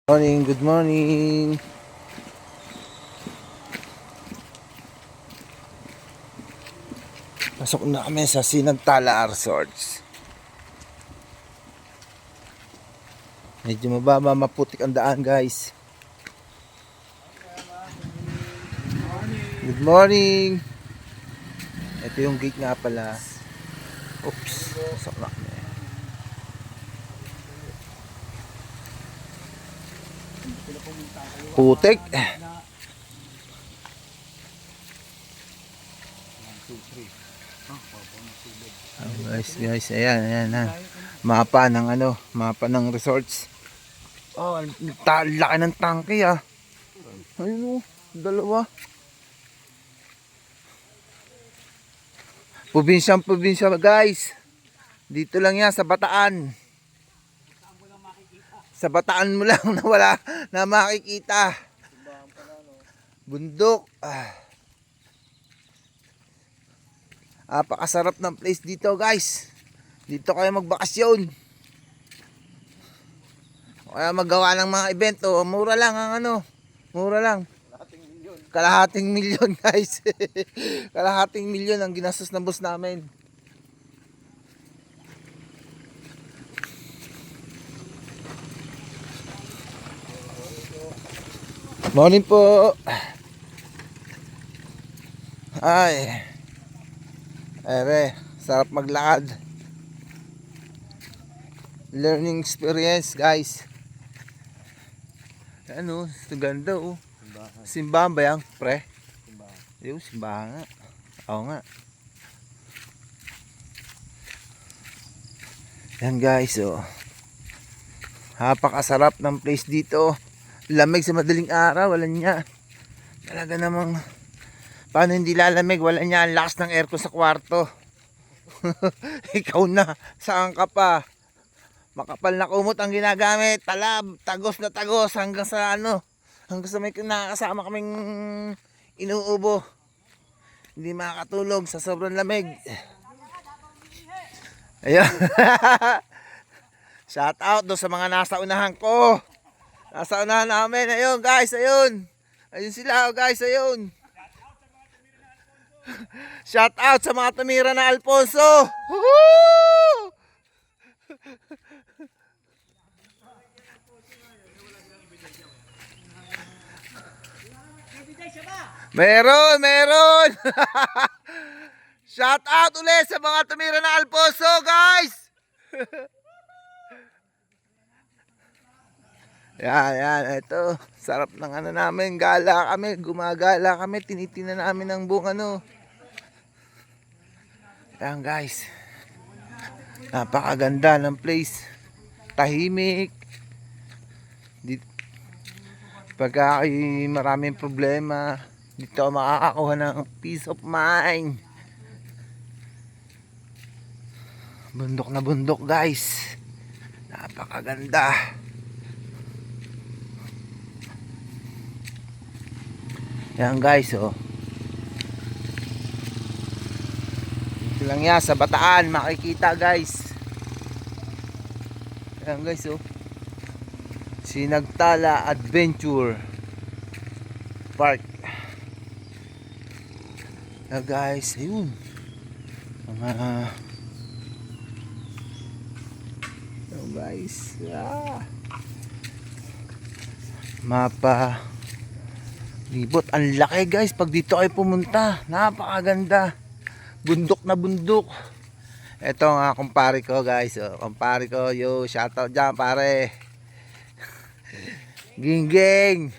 Morning, good morning. Pasok na kami sa Sinantala Resorts. Medyo mababa, maputik ang daan, guys. Good morning. Ito yung gate nga pala. Oops, pasok na kami. Putik. Guys, ayan ha. Mapa ng resorts. Oh, laki ng tangke ah. Ayun oh, dalawa. Probinsya guys. Dito lang yan sa Bataan. Sa Bataan mo lang na makikita. Bundok. Napakasarap ng place dito guys. Dito kayo magbakasyon. Kaya magawa ng mga event. Mura lang ang mura lang. Kalahating milyon guys. Kalahating milyon ang ginastos ng boss namin. Morning po. Ay. Ere, sarap maglakad. Learning experience guys. Ano, ganda oh. Simbahan ba yan, pre? Yung simbahan nga. Oo nga. Yan guys oh. Napakasarap ng place dito. Lamig sa madaling araw, wala niya. Talaga namang paano hindi lalamig, wala niya. Ang lakas ng aircon sa kwarto. Ikaw na, saan ka pa? Makapal na kumot ang ginagamit. Talab, tagos na tagos hanggang sa hanggang sa may nakakasama kaming inuubo. Hindi makakatulog sa sobrang lamig. Ayun. Shout out do sa mga nasa unahan ko. Nasa unahan namin. Ayun guys, ayun. Ayun sila guys, ayun. Shout out sa mga tumira na Alfonso. Woohoo! Meron. Shout out ulit sa mga tumira na Alfonso, guys. Yan, ito. Sarap ng namin, gala kami, gumagala kami, tinitingnan namin ang buong Yan, guys. Napakaganda ng place. Tahimik. Pagka maraming problema, dito makakakuha ng peace of mind. Bundok na bundok guys. Napakaganda. Yan guys oh. Ito lang yan sa Bataan makikita guys. Yan guys oh. Sinantala Adventure Park. Guys, ayun. Guys, mapa libot. Ang laki guys pag dito ay pumunta. Napakaganda. Bundok na bundok. Ito nga kumpare ko guys. Kumpare ko. Yo, shoutout dyan pare. Ging.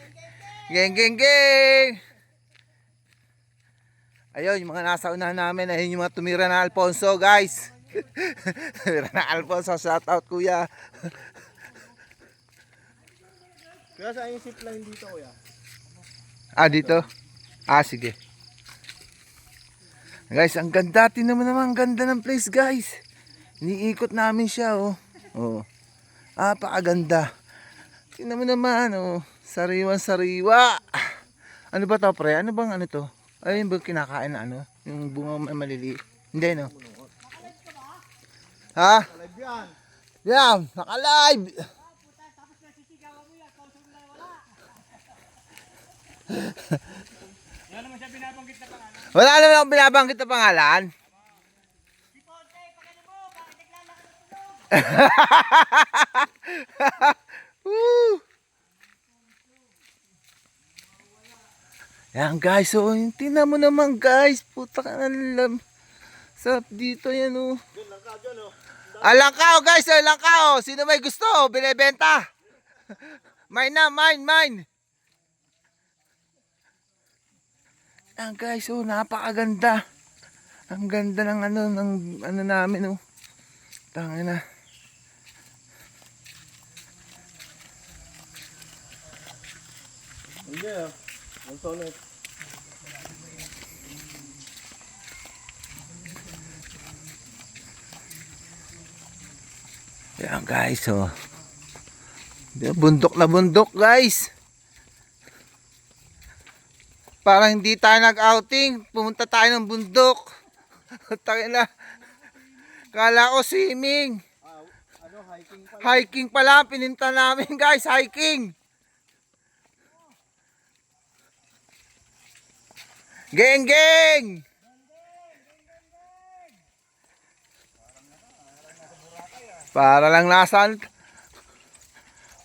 Ayun, yung mga nasa unahan namin. Ayun yung mga tumira na Alfonso guys. Tumira na Alfonso. Shoutout kuya. Kaya saan yung zipline dito kuya? Dito? Sige. Guys, ang ganda. Tingnan mo naman, ang ganda ng place guys. Iniikot namin siya oh. Pakaganda. Tingnan mo naman oh. Sariwa. Ano ba to pre? Ano bang to? Ayun ba kinakain na yung bunga maliliit? Hindi no? Ha? Yan, naka-live. Wala naman siya binabanggit na pangalan. Wala naman akong binabanggit na pangalan. Woo! Yan guys, so tingnan mo naman guys, puta ka na. Sarap dito yan oh. Doon lang ka, John, oh. Alangkao guys, alangkao. Sino may gusto? Binebenta. Mine na, mine. Yan guys, oh, napakaganda. Ang ganda ng ano namin oh. Tangina na. Hindi, ah. Ang solid. Yan guys, oh. Bundok na bundok guys. Para hindi tayo nag-outing, pumunta tayo ng bundok. Tangina. Kala ko swimming. Hiking pa. Hiking pala, pininta namin guys, hiking. Geng!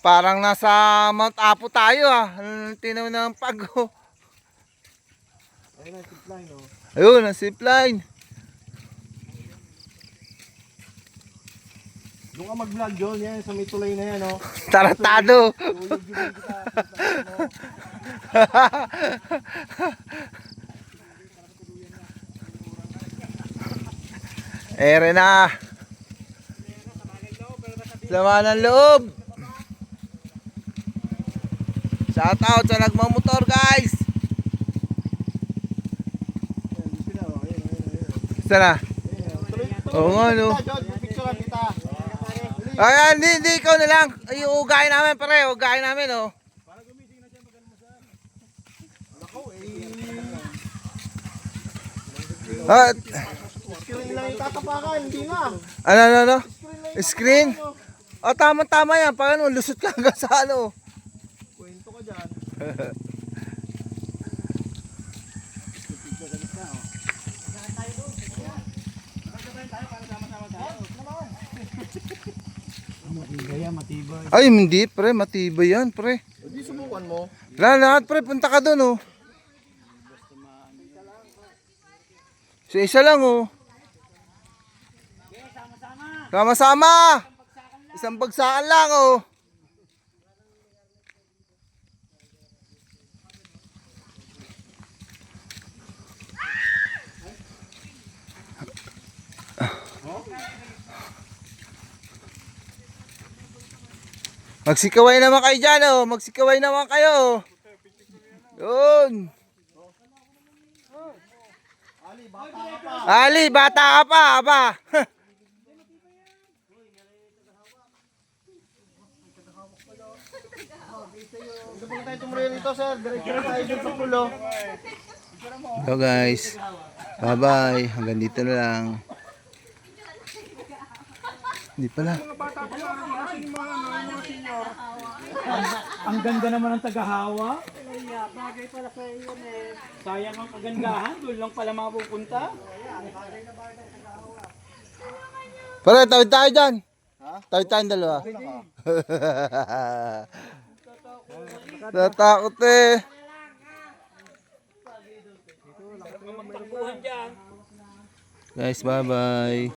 Parang nasa Mount Apo tayo ah. Tinaw ng pago. Ayun ang zipline, oh. Ayun, ang zipline. Doon ka mag-vlog, John. Yan, sa may tulay na yan, oh. Taratado. Uyog-yugin kita. Ere na. Sama ng loob. Shout out sa nagmamotor guys. Sana. Oo nga no. Picture kita. Ayan, hindi ikaw na lang. Ay, ugayin namin pare, ugayin namin oh. At Screen lang yung tatapakan, hindi na. ano? Screen lang yung Screen? tatapakan, O tama yan, paano lusot ka hanggang sa ano. kwento ka dyan. Matibay yan, matibay. Ay hindi pre, matibay yan pre. Hindi subukan mo. Lahat pre, punta ka doon oh. So isa lang oh. Sama-sama. Isang bagsakan lang oh. Magsikaway naman kayo dyan oh. Magsikaway naman kayo. Yun. Ali, bata ka pa, aba. Ito pag tayo tumuloy rito, sir. Diretso na tayo dun sa pulo. So guys, bye bye. Hanggang dito na lang. Hindi pala. Ang ganda naman ng tagahawa. Bagay pala sa iyo eh. Sayang ang kagandahan, doon lang pala mapupunta. Pare, tawid tayo dyan. Ha? Tawid tayong dalawa. Natakot eh. Magtakbuhan dyan. Guys, bye bye.